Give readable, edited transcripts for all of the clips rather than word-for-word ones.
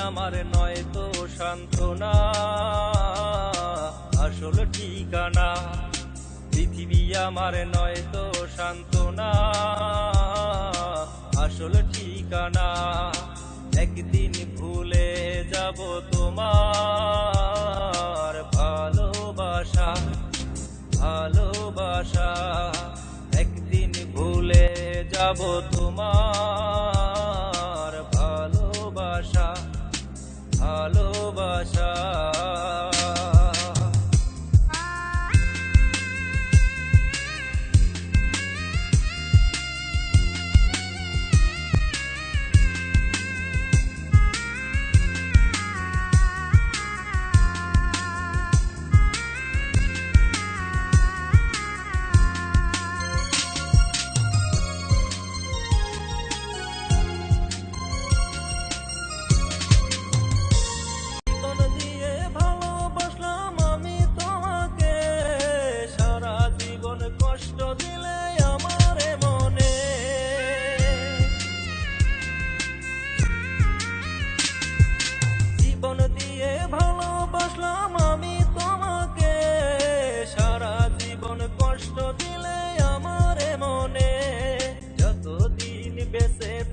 আমার নয় তো সান্ত্বনা, আসল ঠিকানা। পৃথিবী আমার নয় তো সান্ত্বনা, আসল ঠিকানা। একদিন ভুলে যাব তোমার ভালোবাসা, ভালোবাসা। একদিন ভুলে যাব তোমার ভালোবাসা, ভালোবাসা।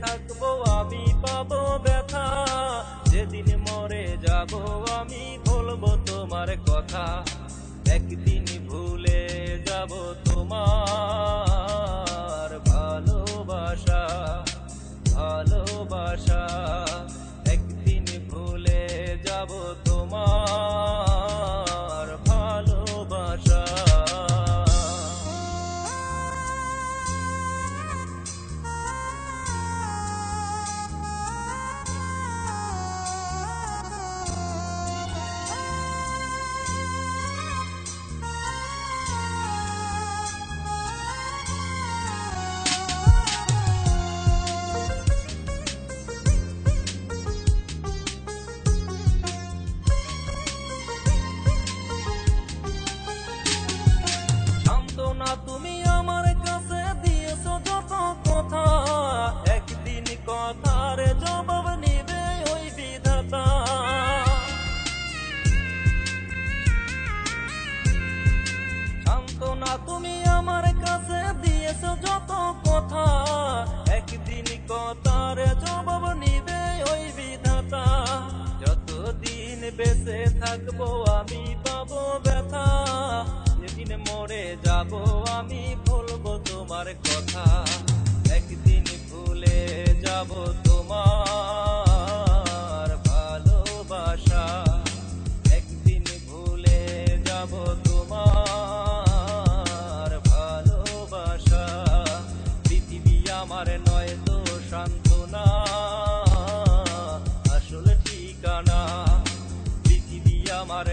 থাকবো আমি পাবো ব্যথা, যেদিন মরে যাব আমি বলবো তোমার কথা। একদিন ভুলে যাব তোমার ভালোবাসা, ভালোবাসা। একদিন ভুলে যাব তোমার ভালোবাসা। তুমি আমার কাছে দিয়েছো যত কথা, একদিন কথার জবাব নিবে ওই বিধাতা। সান্ত্বনা তুমি আমার কাছে দিয়েছো যত কথা, একদিন কথার জবাব নিবে ওই বিধাতা। যতদিন বেঁচে থাকবো আমি পাবো ব্যথা, যেদিন মরে যাব আমি বলবো তোমার কথা। একদিন ভুলে যাব তোমার ভালোবাসা, একদিন ভুলে যাব তোমার ভালোবাসা। পৃথিবী আমার নয় তো সান্ত্বনা, আসল ঠিকানা। পৃথিবী আমার